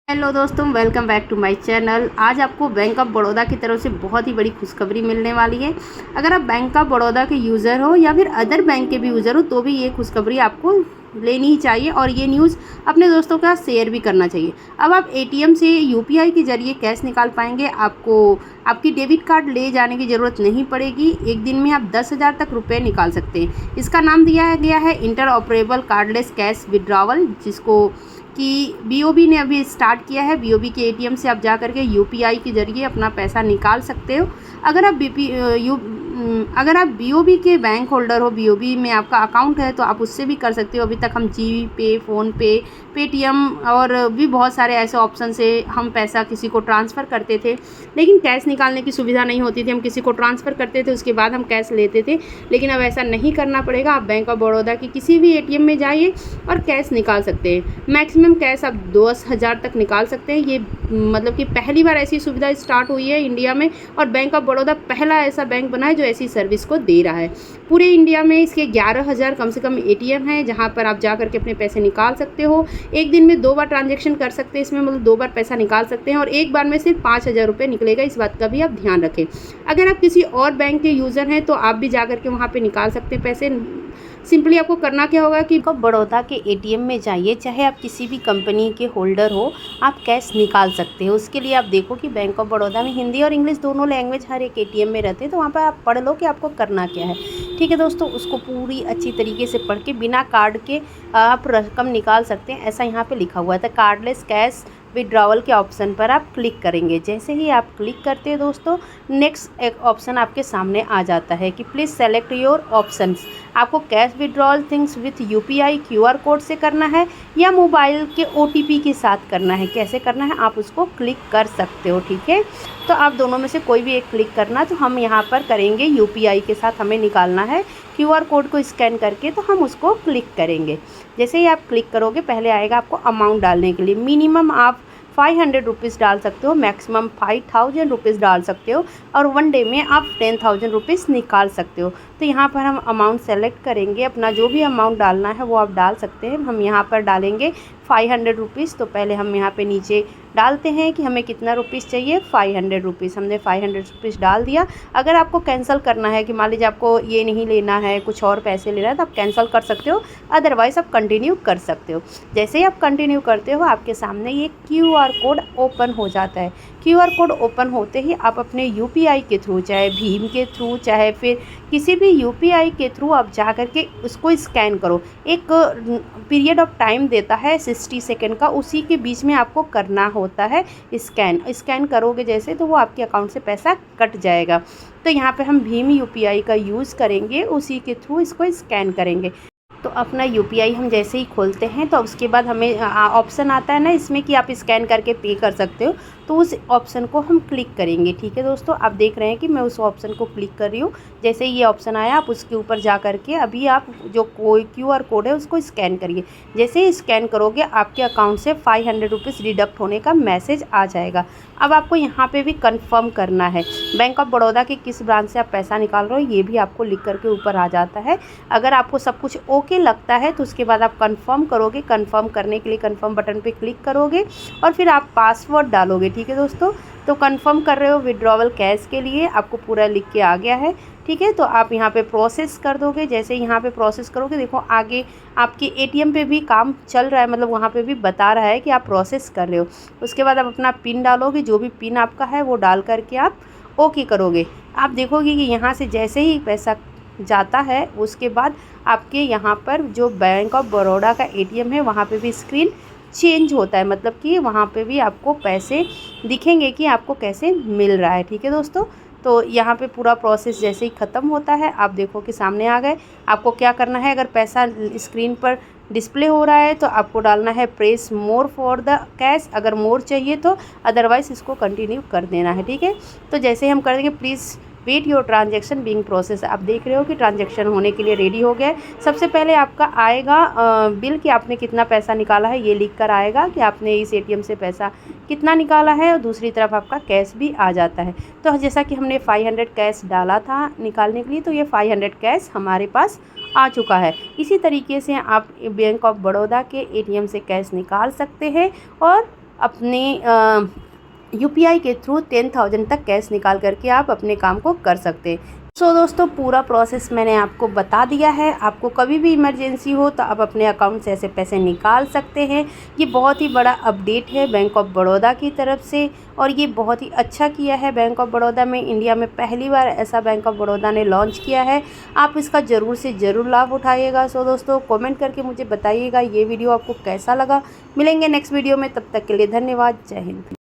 Hello दोस्तों, welcome back to my channel. आज आपको बैंक ऑफ बड़ौदा की तरफ से बहुत ही बड़ी खुशखबरी मिलने वाली है। अगर आप बैंक ऑफ बड़ौदा के यूज़र हो या फिर अदर बैंक के भी यूज़र हो तो भी ये खुशखबरी आपको लेनी ही चाहिए और ये न्यूज़ अपने दोस्तों के साथ शेयर भी करना चाहिए। अब आप एटीएम से यूपीआई के ज़रिए कैश निकाल पाएंगे। आपको आपकी डेबिट कार्ड ले जाने की ज़रूरत नहीं पड़ेगी। एक दिन में आप 10,000 तक रुपये निकाल सकते हैं। इसका नाम दिया गया है inter operable cardless cash withdrawal, जिसको कि बीओबी ने अभी स्टार्ट किया है। बीओबी के एटीएम से आप जा करके यूपीआई के ज़रिए अपना पैसा निकाल सकते हो। अगर आप अगर आप बीओबी के बैंक होल्डर हो, बीओबी में आपका अकाउंट है, तो आप उससे भी कर सकते हो। अभी तक हम जी पे, फ़ोनपे, पेटीएम और भी बहुत सारे ऐसे ऑप्शन से हम पैसा किसी को ट्रांसफ़र करते थे, लेकिन कैश निकालने की सुविधा नहीं होती थी। हम किसी को ट्रांसफ़र करते थे, उसके बाद हम कैश लेते थे, लेकिन अब ऐसा नहीं करना पड़ेगा। आप बैंक ऑफ बड़ौदा की किसी भी एटीएम में जाइए और कैश निकाल सकते हैं। मैक्सिमम कैश आप 10,000 तक निकाल सकते हैं। ये मतलब कि पहली बार ऐसी सुविधा स्टार्ट हुई है इंडिया में, और बैंक ऑफ बड़ौदा पहला ऐसा बैंक बना है जो ऐसी सर्विस को दे रहा है। पूरे इंडिया में इसके 11,000 कम से कम एटीएम हैं, जहां पर आप जा करके अपने पैसे निकाल सकते हो। एक दिन में 2 बार ट्रांजैक्शन कर सकते हैं इसमें, मतलब 2 बार पैसा निकाल सकते हैं, और एक बार में सिर्फ 5,000 रुपये निकलेगा। इस बात का भी आप ध्यान रखें। अगर आप किसी और बैंक के यूज़र हैं तो आप भी जा करके वहाँ पर निकाल सकते हैं पैसे। सिंपली आपको करना क्या होगा कि बड़ौदा के एटीएम में जाइए, चाहे आप किसी भी कंपनी के होल्डर हो, आप कैश निकाल सकते हो। उसके लिए आप देखो कि बैंक ऑफ बड़ौदा में हिंदी और इंग्लिश दोनों लैंग्वेज हर एक एटीएम में रहते हैं, तो वहाँ पर आप पढ़ लो कि आपको करना क्या है। ठीक है दोस्तों, उसको पूरी अच्छी तरीके से पढ़ के बिना कार्ड के आप रकम निकाल सकते हैं, ऐसा यहाँ पर लिखा हुआ था। कार्डलेस कैश विड्रॉवल के ऑप्शन पर आप क्लिक करेंगे। जैसे ही आप क्लिक करते हैं दोस्तों, नेक्स्ट एक ऑप्शन आपके सामने आ जाता है कि प्लीज़ सेलेक्ट योर ऑप्शंस। आपको cash withdrawal things with UPI QR code से करना है या मोबाइल के ओटीपी के साथ करना है। कैसे करना है आप उसको क्लिक कर सकते हो। ठीक है, तो आप दोनों में से कोई भी एक क्लिक करना। तो हम यहाँ पर करेंगे यूपीआई के साथ, हमें निकालना है क्यूआर कोड को स्कैन करके, तो हम उसको क्लिक करेंगे। जैसे ही आप क्लिक करोगे, पहले आएगा आपको अमाउंट डालने के लिए। मिनिमम आप 500 रुपीज़ डाल सकते हो, मैक्सिमम 5,000 रुपीज़ डाल सकते हो, और 1 डे में आप 10,000 रुपीज़ निकाल सकते हो। तो यहाँ पर हम अमाउंट सेलेक्ट करेंगे, अपना जो भी अमाउंट डालना है वो आप डाल सकते हैं। हम यहाँ पर डालेंगे 500 रुपीज़। तो पहले हम यहाँ पे नीचे डालते हैं कि हमें कितना रुपीज़ चाहिए, 500 रुपीज़। हमने 500 रुपीज़ डाल दिया। अगर आपको कैंसिल करना है कि मान लीजिए आपको ये नहीं लेना है, कुछ और पैसे लेना है, तो आप कैंसिल कर सकते हो, अदरवाइज़ आप कंटिन्यू कर सकते हो। जैसे ही आप कंटिन्यू करते हो, आपके सामने ये क्यूआर कोड ओपन हो जाता है। क्यूआर कोड ओपन होते ही आप अपने यूपीआई के थ्रू, चाहे भीम के थ्रू, चाहे फिर किसी भी यूपीआई के थ्रू आप जा कर के उसको स्कैन करो। एक पीरियड ऑफ टाइम देता है 60 सेकेंड का, उसी के बीच में आपको करना होता है स्कैन करोगे जैसे, तो वो आपके अकाउंट से पैसा कट जाएगा। तो यहाँ पे हम भीम यूपीआई का यूज़ करेंगे, उसी के थ्रू इसको स्कैन करेंगे। तो अपना यूपीआई हम जैसे ही खोलते हैं, तो उसके बाद हमें ऑप्शन आता है ना इसमें कि आप स्कैन करके पे कर सकते हो, तो उस ऑप्शन को हम क्लिक करेंगे। ठीक है दोस्तों, आप देख रहे हैं कि मैं उस ऑप्शन को क्लिक कर रही हूँ। जैसे ही ये ऑप्शन आया, आप उसके ऊपर जा कर के अभी आप जो कोई क्यूआर कोड है उसको स्कैन करिए। जैसे ही स्कैन करोगे, आपके अकाउंट से 500 रुपीज़ डिडक्ट होने का मैसेज आ जाएगा। अब आपको यहाँ पे भी कंफर्म करना है बैंक ऑफ बड़ौदा के किस ब्रांच से आप पैसा निकाल रहे हो, ये भी आपको लिख कर के ऊपर आ जाता है। अगर आपको सब कुछ ओके लगता है तो उसके बाद आप कंफर्म करोगे। कंफर्म करने के लिए कंफर्म बटन पे क्लिक करोगे और फिर आप पासवर्ड डालोगे। ठीक है दोस्तों, तो कंफर्म कर रहे हो विड्रॉवल कैश के लिए, आपको पूरा लिख के आ गया है। ठीक है, तो आप यहाँ पे प्रोसेस कर दोगे। जैसे यहाँ पे प्रोसेस करोगे, देखो आगे आपके एटीएम पे भी काम चल रहा है, मतलब वहाँ पे भी बता रहा है कि आप प्रोसेस कर रहे हो। उसके बाद आप अपना पिन डालोगे, जो भी पिन आपका है वो डाल करके आप ओके करोगे। आप देखोगे कि यहाँ से जैसे ही पैसा जाता है, उसके बाद आपके यहाँ पर जो बैंक ऑफ बड़ौदा का एटीएम है वहाँ पे भी स्क्रीन चेंज होता है, मतलब कि वहाँ पे भी आपको पैसे दिखेंगे कि आपको कैसे मिल रहा है। ठीक है दोस्तों, तो यहाँ पे पूरा प्रोसेस जैसे ही ख़त्म होता है, आप देखो कि सामने आ गए। आपको क्या करना है, अगर पैसा स्क्रीन पर डिस्प्ले हो रहा है तो आपको डालना है press more for the cash, अगर मोर चाहिए तो, अदरवाइज़ इसको कंटिन्यू कर देना है। ठीक है, तो जैसे ही हम कर देंगे, please wait your transaction being process. आप देख रहे हो कि ट्रांजेक्शन होने के लिए रेडी हो गया है। सबसे पहले आपका आएगा बिल कि आपने कितना पैसा निकाला है, ये लिख कर आएगा कि आपने इस एटीएम से पैसा कितना निकाला है, और दूसरी तरफ आपका कैश भी आ जाता है। तो जैसा कि हमने 500 कैश डाला था निकालने के लिए, तो ये 500 कैश हमारे पास आ चुका है। इसी तरीके से आप बैंक ऑफ बड़ौदा के एटीएम से कैश निकाल सकते हैं और अपने UPI के थ्रू 10,000 तक कैश निकाल करके आप अपने काम को कर सकते हैं। सो दोस्तों, पूरा प्रोसेस मैंने आपको बता दिया है। आपको कभी भी इमरजेंसी हो तो आप अपने अकाउंट से ऐसे पैसे निकाल सकते हैं। ये बहुत ही बड़ा अपडेट है बैंक ऑफ बड़ौदा की तरफ से, और ये बहुत ही अच्छा किया है बैंक ऑफ बड़ौदा में। इंडिया में पहली बार ऐसा बैंक ऑफ बड़ौदा ने लॉन्च किया है। आप इसका ज़रूर से ज़रूर लाभ उठाइएगा। सो दोस्तों, कमेंट करके मुझे बताइएगा ये वीडियो आपको कैसा लगा। मिलेंगे नेक्स्ट वीडियो में, तब तक के लिए धन्यवाद। जय हिंद।